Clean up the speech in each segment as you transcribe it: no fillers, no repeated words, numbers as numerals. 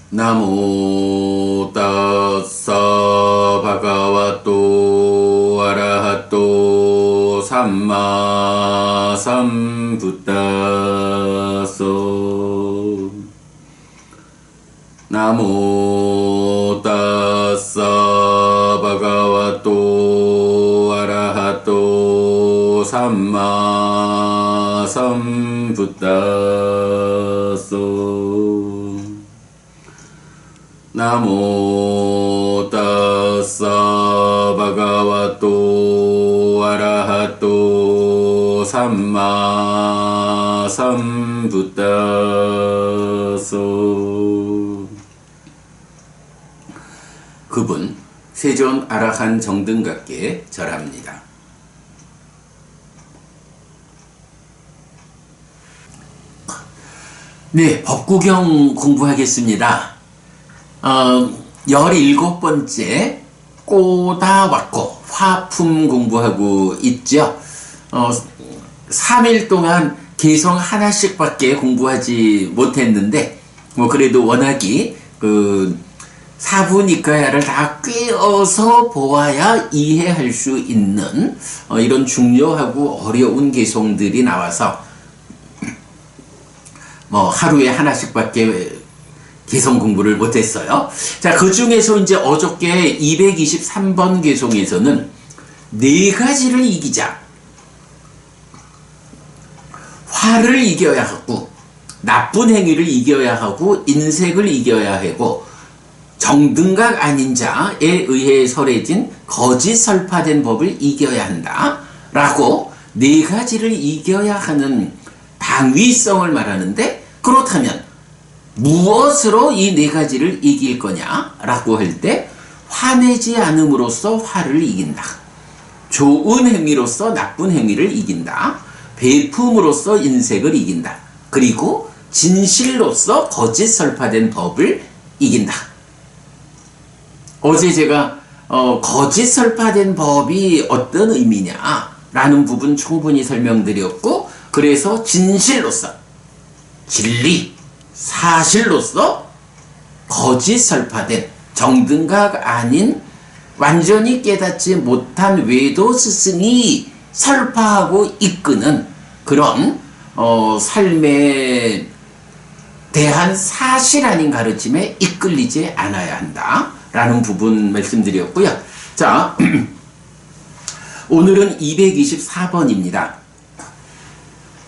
나모 따사 바가와또 아라하또 삼마 삼부따소 나모 따사 바가와또 아라하또 삼마 삼부따소 나모 따사 바가와또 아라하또 삼마 삼부따소. 그분 세존 아라한 정등각께 절합니다. 네, 법구경 공부하겠습니다. 17번째 꼬다왔고 화품 공부하고 있죠. 3일 동안 개성 하나씩 밖에 공부하지 못했는데 그래도 워낙이 사부니까야를 다 꿰어서 보아야 이해할 수 있는 이런 중요하고 어려운 개성들이 나와서 하루에 하나씩 밖에 개성 공부를 못했어요. 자, 그 중에서 이제 어저께 223번 개성에서는 네 가지를 이기자. 화를 이겨야 하고, 나쁜 행위를 이겨야 하고, 인색을 이겨야 하고, 정등각 아닌 자에 의해 설해진 거짓 설파된 법을 이겨야 한다. 라고 네 가지를 이겨야 하는 당위성을 말하는데, 그렇다면 무엇으로 이 네 가지를 이길 거냐라고 할 때 화내지 않음으로써 화를 이긴다. 좋은 행위로서 나쁜 행위를 이긴다. 배품으로써 인색을 이긴다. 그리고 진실로서 거짓 설파된 법을 이긴다. 어제 제가 거짓 설파된 법이 어떤 의미냐라는 부분 충분히 설명드렸고, 그래서 진실로서 진리 사실로서 거짓 설파된 정등각 아닌 완전히 깨닫지 못한 외도 스승이 설파하고 이끄는 그런 삶에 대한 사실 아닌 가르침에 이끌리지 않아야 한다 라는 부분 말씀드렸고요. 자, 오늘은 224번입니다.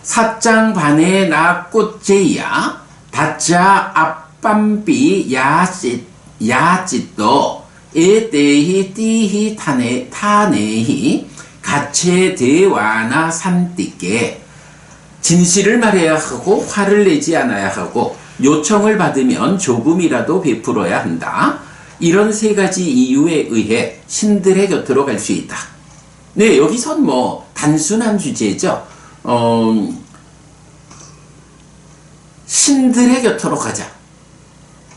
사짱 반에 나 꽃제야 다짜 앞밤비 야짓도 에대히 띠히 타네히 가체 대와나 산띠께 진실을 말해야 하고 화를 내지 않아야 하고 요청을 받으면 조금이라도 베풀어야 한다. 이런 세 가지 이유에 의해 신들의 곁으로 갈 수 있다. 네, 여기선 단순한 주제죠. 신들의 곁으로 가자.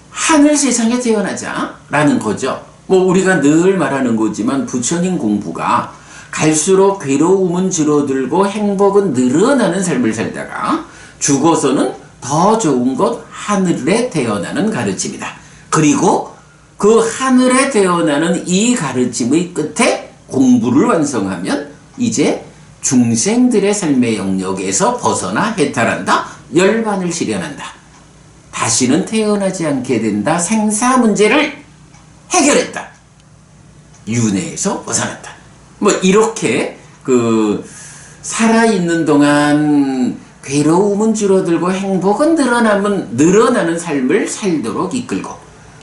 하늘 세상에 태어나자. 라는 거죠. 우리가 늘 말하는 거지만 부처님 공부가 갈수록 괴로움은 줄어들고 행복은 늘어나는 삶을 살다가 죽어서는 더 좋은 것 하늘에 태어나는 가르침이다. 그리고 그 하늘에 태어나는 이 가르침의 끝에 공부를 완성하면 이제 중생들의 삶의 영역에서 벗어나 해탈한다. 열반을 실현한다. 다시는 태어나지 않게 된다. 생사 문제를 해결했다. 윤회에서 벗어났다. 이렇게 살아있는 동안 괴로움은 줄어들고 행복은 늘어나는 삶을 살도록 이끌고,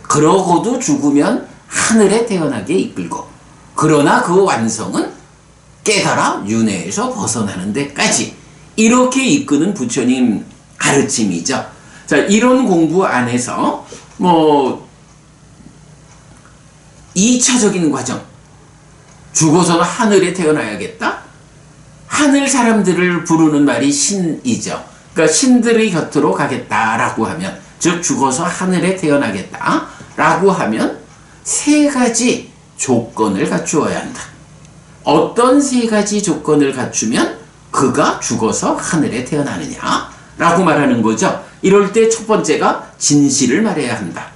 그러고도 죽으면 하늘에 태어나게 이끌고, 그러나 그 완성은 깨달아 윤회에서 벗어나는 데까지 이렇게 이끄는 부처님 가르침이죠. 자, 이런 공부 안에서 2차적인 과정, 죽어서는 하늘에 태어나야겠다. 하늘 사람들을 부르는 말이 신이죠. 그러니까 신들의 곁으로 가겠다라고 하면, 즉 죽어서 하늘에 태어나겠다라고 하면 세 가지 조건을 갖추어야 한다. 어떤 세 가지 조건을 갖추면 그가 죽어서 하늘에 태어나느냐 라고 말하는 거죠. 이럴 때 첫 번째가 진실을 말해야 한다.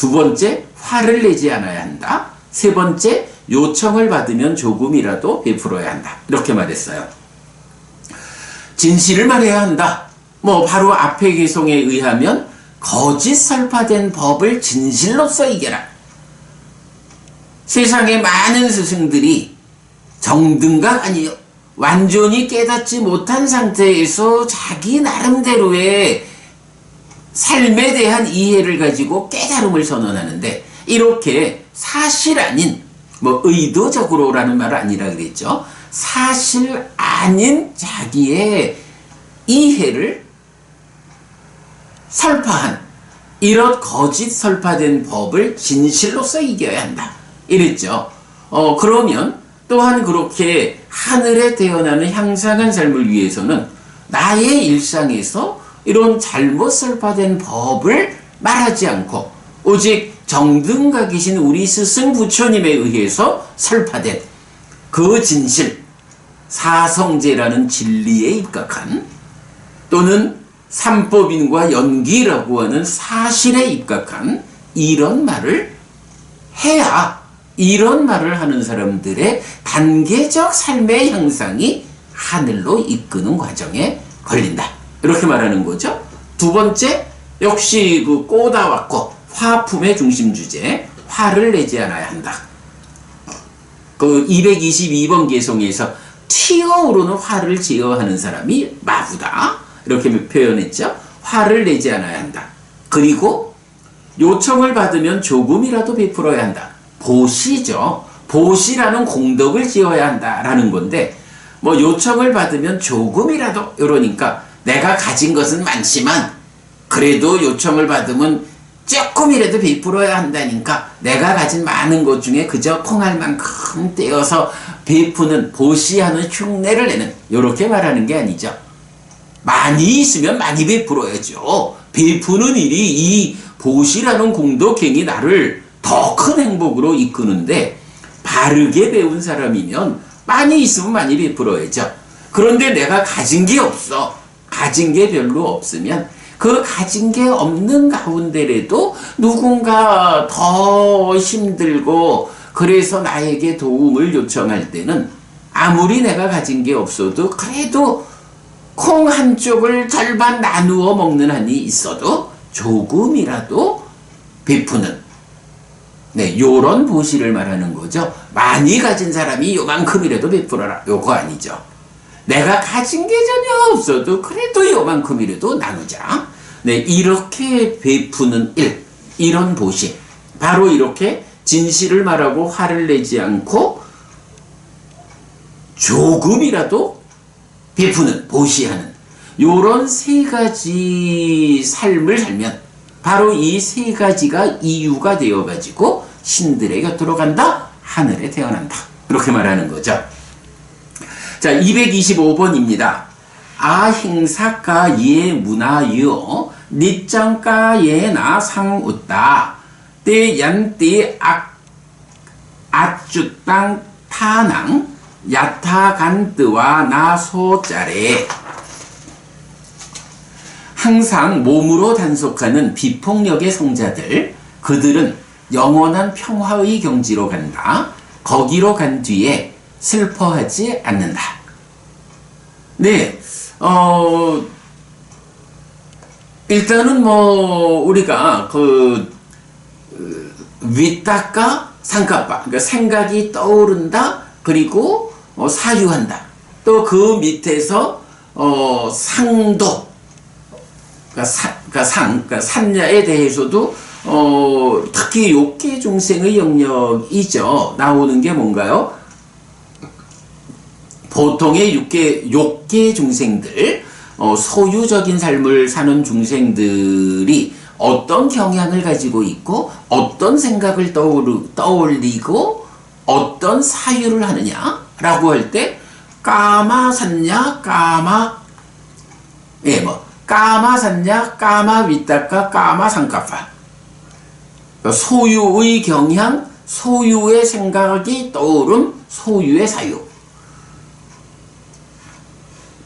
두 번째, 화를 내지 않아야 한다. 세 번째, 요청을 받으면 조금이라도 베풀어야 한다. 이렇게 말했어요. 진실을 말해야 한다. 뭐 바로 앞의 개송에 의하면 거짓 설파된 법을 진실로써 이겨라. 세상에 많은 스승들이 정등각 아니요, 완전히 깨닫지 못한 상태에서 자기 나름대로의 삶에 대한 이해를 가지고 깨달음을 선언하는데, 이렇게 사실 아닌, 뭐 의도적으로라는 말은 아니라 그랬죠. 사실 아닌 자기의 이해를 설파한 이런 거짓 설파된 법을 진실로써 이겨야 한다. 이랬죠. 그러면 또한 그렇게 하늘에 태어나는 향상한 삶을 위해서는 나의 일상에서 이런 잘못 설파된 법을 말하지 않고 오직 정등각이신 우리 스승 부처님에 의해서 설파된 그 진실, 사성제라는 진리에 입각한, 또는 삼법인과 연기라고 하는 사실에 입각한 이런 말을 해야, 이런 말을 하는 사람들의 단계적 삶의 향상이 하늘로 이끄는 과정에 걸린다. 이렇게 말하는 거죠. 두 번째, 역시 그 꼬다왔고 화품의 중심 주제, 화를 내지 않아야 한다. 그 222번 개송에서 튀어오르는 화를 제어하는 사람이 마부다. 이렇게 표현했죠. 화를 내지 않아야 한다. 그리고 요청을 받으면 조금이라도 베풀어야 한다. 보시죠. 보시라는 공덕을 지어야 한다라는 건데, 뭐 요청을 받으면 조금이라도, 이러니까 내가 가진 것은 많지만 그래도 요청을 받으면 조금이라도 베풀어야 한다니까 내가 가진 많은 것 중에 그저 콩알 만큼 떼어서 베푸는, 보시하는 흉내를 내는, 이렇게 말하는 게 아니죠. 많이 있으면 많이 베풀어야죠. 베푸는 일이, 이 보시라는 공덕행이 나를 더 큰 행복으로 이끄는데, 바르게 배운 사람이면 많이 있으면 많이 베풀어야죠. 그런데 내가 가진 게 없어. 가진 게 별로 없으면 그 가진 게 없는 가운데라도 누군가 더 힘들고 그래서 나에게 도움을 요청할 때는 아무리 내가 가진 게 없어도 그래도 콩 한쪽을 절반 나누어 먹는 한이 있어도 조금이라도 베푸는, 네, 요런 보시를 말하는 거죠. 많이 가진 사람이 요만큼이라도 베풀어라, 요거 아니죠. 내가 가진 게 전혀 없어도 그래도 요만큼이라도 나누자. 네, 이렇게 베푸는 일, 이런 보시. 바로 이렇게 진실을 말하고 화를 내지 않고 조금이라도 베푸는, 보시하는 요런 세 가지 삶을 살면 바로 이 세 가지가 이유가 되어가지고 신들의 곁으로 간다, 하늘에 태어난다. 이렇게 말하는 거죠. 자, 225번입니다. 아행사가 예 문화여 니짱가 예나 상웃다 때얀때 악주땅 타낭 야타간뜨와 나소짜래. 항상 몸으로 단속하는 비폭력의 성자들, 그들은 영원한 평화의 경지로 간다. 거기로 간 뒤에 슬퍼하지 않는다. 네, 일단은 뭐 우리가 위따까 상까빠, 그러니까 생각이 떠오른다, 그리고 사유한다. 또 그 밑에서 상도, 그러니까 산야에 대해서도 특히 욕계 중생의 영역이죠. 나오는 게 뭔가요? 보통의 욕계 중생들, 소유적인 삶을 사는 중생들이 어떤 경향을 가지고 있고 어떤 생각을 떠올리고 어떤 사유를 하느냐라고 할 때 까마산냐, 까마산냐, 까마위따까, 까마상까파. 소유의 경향, 소유의 생각이 떠오름, 소유의 사유.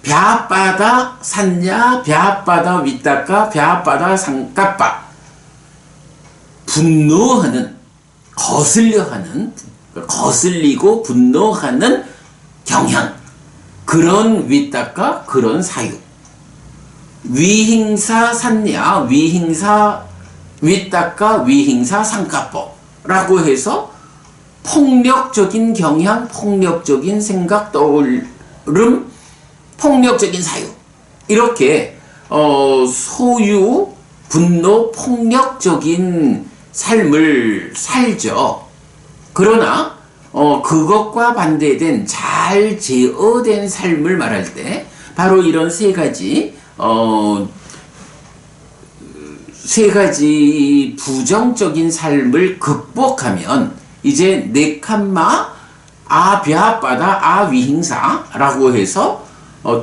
벼바다 산냐, 벼바다 위따까, 벼바다 상까빠. 분노하는, 거슬리고 분노하는 경향, 그런 위닦아, 그런 사유. 위행사 산야, 위닦아, 위행사 상가법라고 해서 폭력적인 경향, 폭력적인 생각, 떠올름, 폭력적인 사유, 이렇게 소유, 분노, 폭력적인 삶을 살죠. 그러나 그것과 반대된 잘 제어된 삶을 말할 때 바로 이런 세 가지 부정적인 삶을 극복하면 이제 네칸마 아벼바다 아위행사라고 해서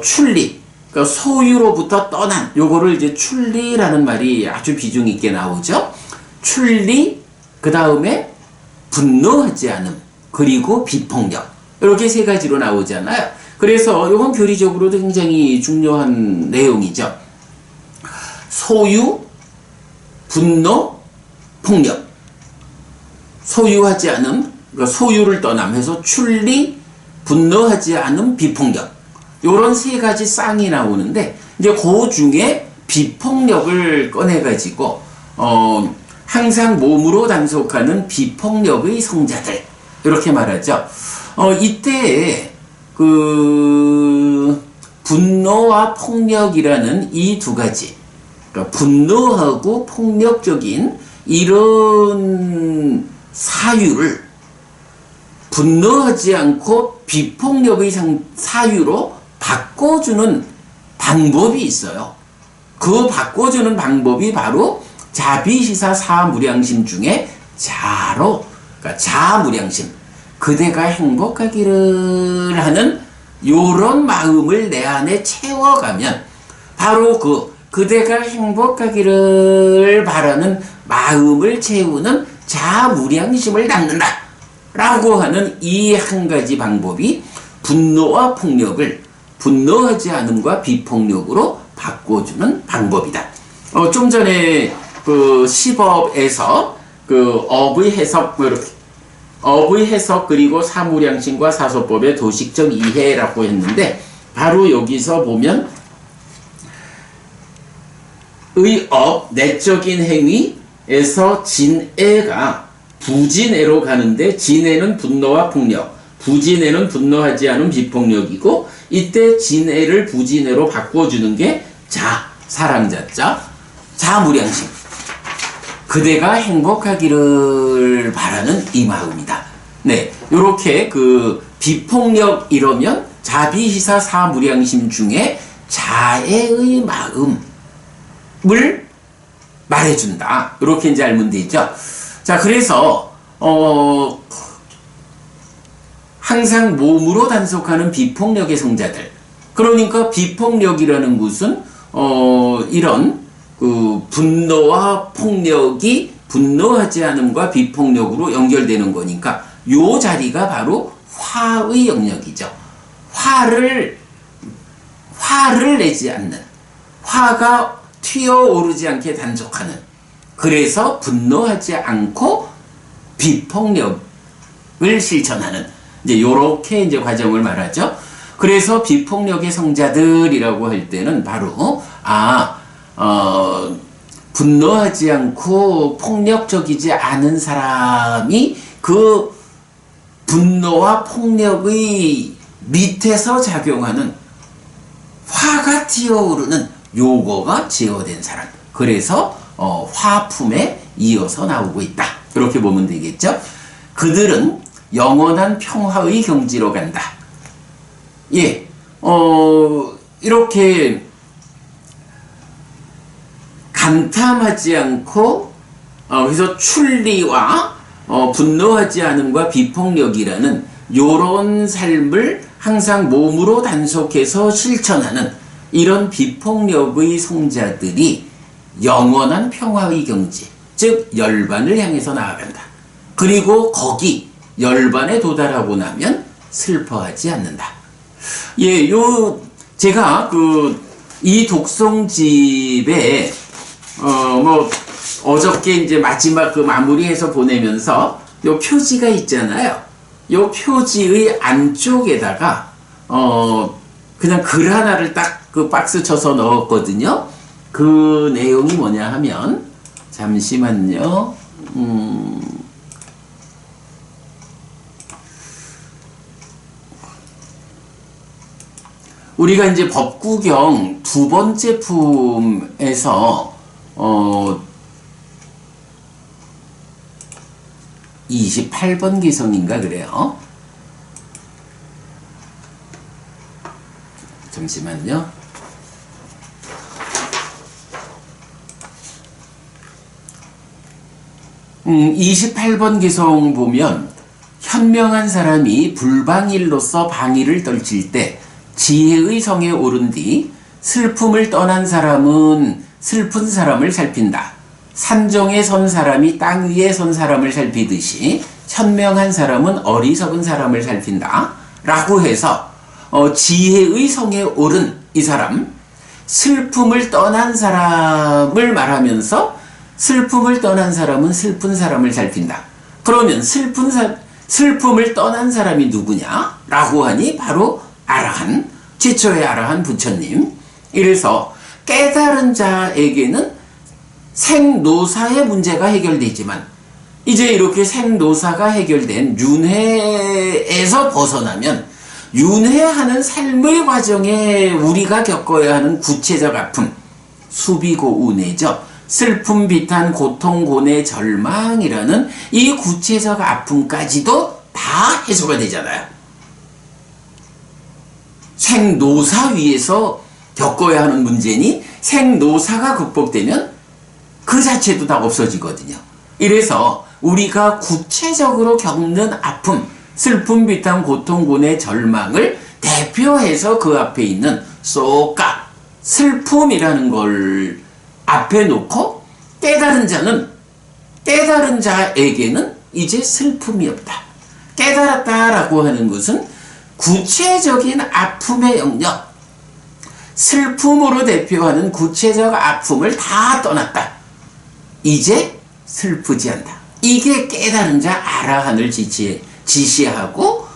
출리, 그러니까 소유로부터 떠난, 요거를 이제 출리라는 말이 아주 비중 있게 나오죠. 출리, 그 다음에 분노하지 않음, 그리고 비폭력, 이렇게 세 가지로 나오잖아요. 그래서 이건 교리적으로도 굉장히 중요한 내용이죠. 소유, 분노, 폭력. 소유하지 않음, 그러니까 소유를 떠나면서 출리, 분노하지 않음, 비폭력. 요런 세 가지 쌍이 나오는데, 이제 그 중에 비폭력을 꺼내가지고, 항상 몸으로 단속하는 비폭력의 성자들, 이렇게 말하죠. 이때, 분노와 폭력이라는 이 두 가지, 그러니까 분노하고 폭력적인 이런 사유를 분노하지 않고 비폭력의 사유로 바꿔주는 방법이 있어요. 그 바꿔주는 방법이 바로 자비시사 사무량심 중에 자로, 그러니까 자무량심, 그대가 행복하기를 하는 요런 마음을 내 안에 채워가면 바로 그대가 행복하기를 바라는 마음을 채우는 자무량심을 낳는다 라고 하는 이 한 가지 방법이 분노와 폭력을 분노하지 않음과 비폭력으로 바꿔주는 방법이다. 좀 전에 시법에서 업의 해석, 업의 해석, 그리고 사무량심과 사소법의 도식적 이해라고 했는데, 바로 여기서 보면 의 업, 내적인 행위에서 진애가 부진애로 가는데, 진애는 분노와 폭력, 부진애는 분노하지 않은 비폭력이고, 이때 진애를 부진애로 바꿔주는 게 사랑자자, 자무량심. 그대가 행복하기를 바라는 이 마음이다. 네, 요렇게 비폭력 이러면 자비시사 사무량심 중에 자애의 마음을 말해준다. 이렇게 이제 알면 되죠. 자, 그래서 항상 몸으로 단속하는 비폭력의 성자들. 그러니까 비폭력이라는 것은 이런 분노와 폭력이 분노하지 않음과 비폭력으로 연결되는 거니까 요 자리가 바로 화의 영역이죠. 화를 내지 않는, 화가 튀어오르지 않게 단속하는, 그래서 분노하지 않고 비폭력을 실천하는, 이제 요렇게 이제 과정을 말하죠. 그래서 비폭력의 성자들이라고 할 때는 바로 분노하지 않고 폭력적이지 않은 사람이 그 분노와 폭력의 밑에서 작용하는 화가 튀어오르는 요거가 제어된 사람. 그래서 화품에 이어서 나오고 있다. 그렇게 보면 되겠죠. 그들은 영원한 평화의 경지로 간다. 예, 이렇게 감탐하지 않고 그래서 출리와 분노하지 않음과 비폭력이라는 요런 삶을 항상 몸으로 단속해서 실천하는 이런 비폭력의 성자들이 영원한 평화의 경지, 즉 열반을 향해서 나아간다. 그리고 거기 열반에 도달하고 나면 슬퍼하지 않는다. 예, 제가 이 독송집에 어저께 이제 마지막 그 마무리해서 보내면서 요 표지가 있잖아요. 요 표지의 안쪽에다가 그냥 글 하나를 딱 그 박스 쳐서 넣었거든요. 그 내용이 뭐냐 하면, 잠시만요. 우리가 이제 법구경 두 번째 품에서 28번 기성인가 그래요. 잠시만요. 28번 기성 보면, 현명한 사람이 불방일로서 방위를 떨칠 때 지혜의 성에 오른 뒤 슬픔을 떠난 사람은 슬픈 사람을 살핀다. 산정에 선 사람이 땅 위에 선 사람을 살피듯이 현명한 사람은 어리석은 사람을 살핀다. 라고 해서 지혜의 성에 오른 이 사람, 슬픔을 떠난 사람을 말하면서 슬픔을 떠난 사람은 슬픈 사람을 살핀다. 그러면 슬픔을 떠난 사람이 누구냐? 라고 하니 바로 아라한, 최초의 아라한 부처님. 이래서 깨달은 자에게는 생노사의 문제가 해결되지만, 이제 이렇게 생노사가 해결된 윤회에서 벗어나면 윤회하는 삶의 과정에 우리가 겪어야 하는 구체적 아픔, 수비고운해죠. 슬픔, 비탄, 고통, 고뇌, 절망이라는 이 구체적 아픔까지도 다 해소가 되잖아요. 생노사 위에서 겪어야 하는 문제니 생노사가 극복되면 그 자체도 다 없어지거든요. 이래서 우리가 구체적으로 겪는 아픔, 슬픔, 비탄, 고통, 고뇌, 절망을 대표해서 그 앞에 있는 쏘까, 슬픔이라는 걸 앞에 놓고 깨달은 자에게는 이제 슬픔이 없다. 깨달았다라고 하는 것은 구체적인 아픔의 영역, 슬픔으로 대표하는 구체적 아픔을 다 떠났다. 이제 슬프지 않다. 이게 깨달은 자 아라한을 지시하고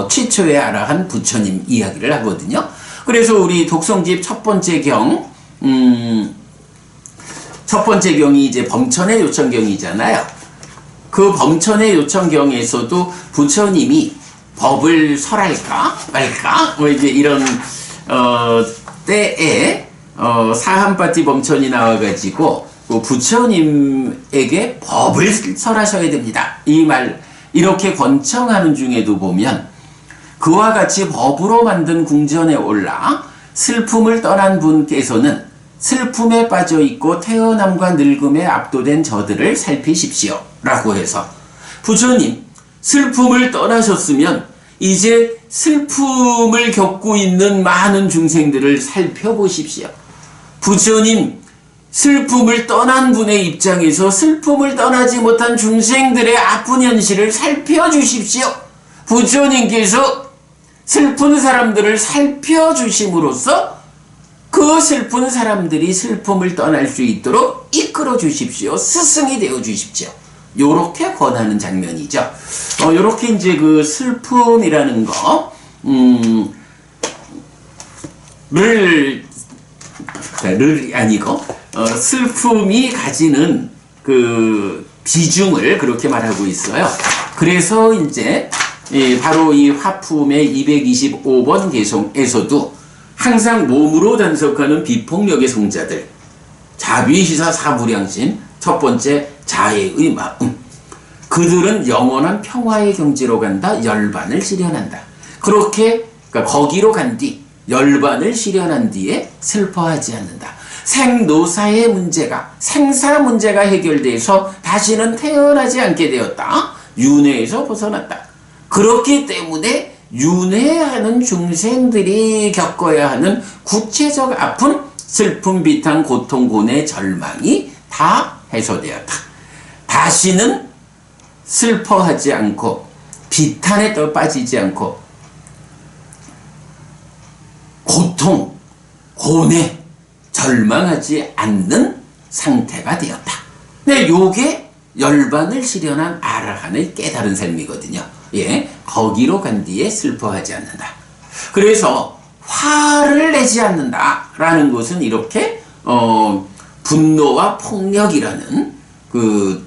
최초의 아라한 부처님 이야기를 하거든요. 그래서 우리 독성집 첫 번째 경, 첫 번째 경이 이제 범천의 요천경이잖아요. 그 범천의 요천경에서도 부처님이 법을 설할까 말까 뭐 이제 이런 때에 사한파티 범천이 나와가지고 부처님에게 법을 설하셔야 됩니다. 이 말 이렇게 권청하는 중에도 보면, 그와 같이 법으로 만든 궁전에 올라 슬픔을 떠난 분께서는 슬픔에 빠져 있고 태어남과 늙음에 압도된 저들을 살피십시오. 라고 해서 부처님 슬픔을 떠나셨으면 이제 슬픔을 겪고 있는 많은 중생들을 살펴보십시오. 부처님 슬픔을 떠난 분의 입장에서 슬픔을 떠나지 못한 중생들의 아픈 현실을 살펴주십시오. 부처님께서 슬픈 사람들을 살펴주심으로써 그 슬픈 사람들이 슬픔을 떠날 수 있도록 이끌어 주십시오. 스승이 되어 주십시오. 요렇게 권하는 장면이죠. 요렇게 이제 그 슬픔이라는 거, 를 아니고, 슬픔이 가지는 그 비중을 그렇게 말하고 있어요. 그래서 이제, 바로 이 화품의 225번 개성에서도 항상 몸으로 단속하는 비폭력의 성자들, 자비시사 사무량심, 첫 번째 자애의 마음, 그들은 영원한 평화의 경지로 간다. 열반을 실현한다. 그렇게 그러니까 거기로 간 뒤 열반을 실현한 뒤에 슬퍼하지 않는다. 생노사의 문제가, 생사 문제가 해결돼서 다시는 태어나지 않게 되었다. 윤회에서 벗어났다. 그렇기 때문에 윤회하는 중생들이 겪어야 하는 구체적 아픔, 슬픔, 비탄, 고통, 고뇌, 절망이 다 해소되었다. 다시는 슬퍼하지 않고 비탄에 또 빠지지 않고 고통, 고뇌, 절망하지 않는 상태가 되었다. 근데 요게 열반을 실현한 아라한의 깨달은 삶이거든요. 예, 거기로 간 뒤에 슬퍼하지 않는다. 그래서 화를 내지 않는다라는 것은 이렇게 분노와 폭력이라는 그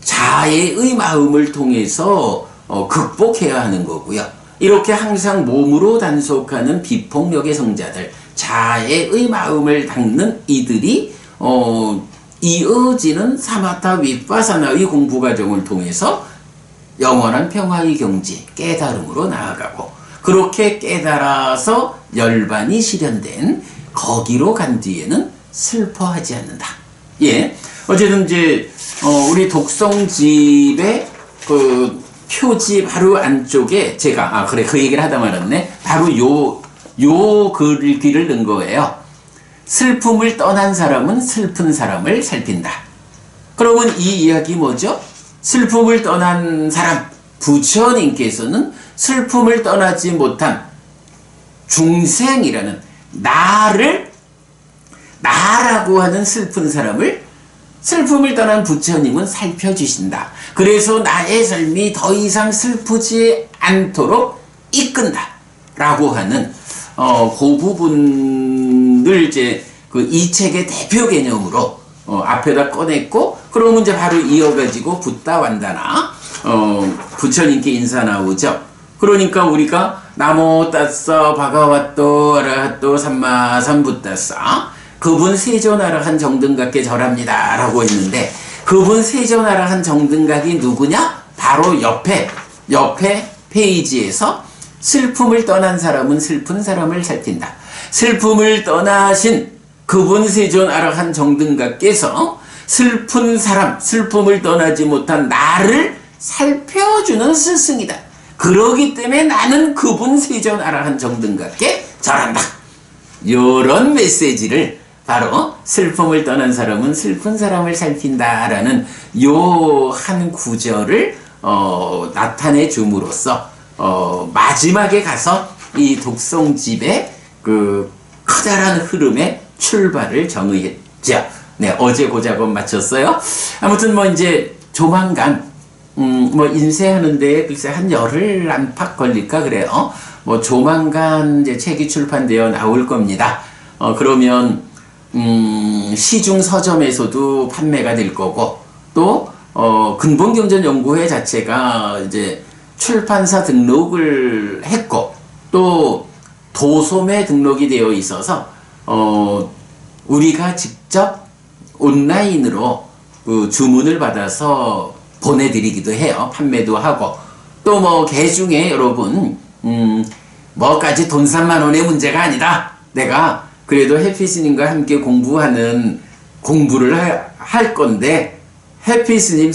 자애의 마음을 통해서 극복해야 하는 거고요. 이렇게 항상 몸으로 단속하는 비폭력의 성자들, 자애의 마음을 닦는 이들이 이어지는 사마타 위파사나의 공부 과정을 통해서 영원한 평화의 경지, 깨달음으로 나아가고, 그렇게 깨달아서 열반이 실현된 거기로 간 뒤에는 슬퍼하지 않는다. 예. 어쨌든 이제 우리 독성집의 그 표지 바로 안쪽에 제가 그래 그 얘기를 하다 말았네. 바로 요 글귀를 넣은 거예요. 슬픔을 떠난 사람은 슬픈 사람을 살핀다. 그러면 이 이야기 뭐죠? 슬픔을 떠난 사람, 부처님께서는 슬픔을 떠나지 못한 중생이라는 나라고 하는 슬픈 사람을 슬픔을 떠난 부처님은 살펴주신다. 그래서 나의 삶이 더 이상 슬프지 않도록 이끈다. 라고 하는, 그 부분을 이제 이 책의 대표 개념으로, 앞에다 꺼냈고, 그러면 이제 바로 이어가지고 붓다 완다나, 부처님께 인사 나오죠. 그러니까 우리가 나모 따싸 바가와또 아라핫또 삼마삼부따싸 그분 세존아라한 정등각께 절합니다 라고 했는데, 그분 세존아라한 정등각이 누구냐? 바로 옆에 페이지에서 슬픔을 떠난 사람은 슬픈 사람을 살핀다. 슬픔을 떠나신 그분 세존아라한 정등각께서 슬픈 사람, 슬픔을 떠나지 못한 나를 살펴주는 스승이다. 그러기 때문에 나는 그분 세존아라한 정등각께 절한다. 이런 메시지를 바로 슬픔을 떠난 사람은 슬픈 사람을 살핀다라는 요 한 구절을 나타내 줌으로써 마지막에 가서 이 독성집의 그 커다란 흐름의 출발을 정의했죠. 네, 어제 그 작업 마쳤어요. 아무튼 뭐 이제 조만간 뭐 인쇄하는데 글쎄 한 열흘 안팎 걸릴까 그래요. 뭐 조만간 이제 책이 출판되어 나올 겁니다. 그러면 시중 서점에서도 판매가 될 거고, 또 근본경전연구회 자체가 이제 출판사 등록을 했고, 또 도소매 등록이 되어 있어서 우리가 직접 온라인으로 그 주문을 받아서 보내드리기도 해요. 판매도 하고. 또 뭐 개중에 여러분 뭐까지 돈 3만 원의 문제가 아니다. 내가 그래도 해피스님과 함께 공부를 할 건데 해피스님이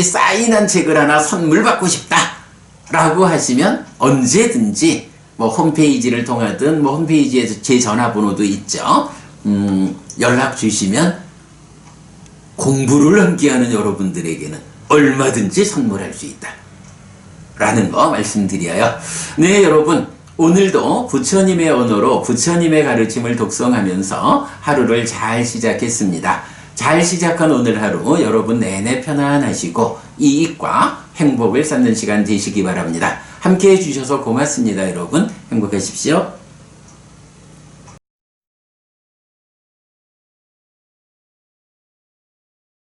사인한 책을 하나 선물 받고 싶다 라고 하시면 언제든지 뭐 홈페이지를 통하든 뭐 홈페이지에서 제 전화번호도 있죠. 연락 주시면 공부를 함께하는 여러분들에게는 얼마든지 선물할 수 있다 라는 거 말씀드려요. 네, 여러분, 오늘도 부처님의 언어로 부처님의 가르침을 독송하면서 하루를 잘 시작했습니다. 잘 시작한 오늘 하루 여러분 내내 편안하시고 이익과 행복을 쌓는 시간 되시기 바랍니다. 함께 해주셔서 고맙습니다. 여러분 행복하십시오.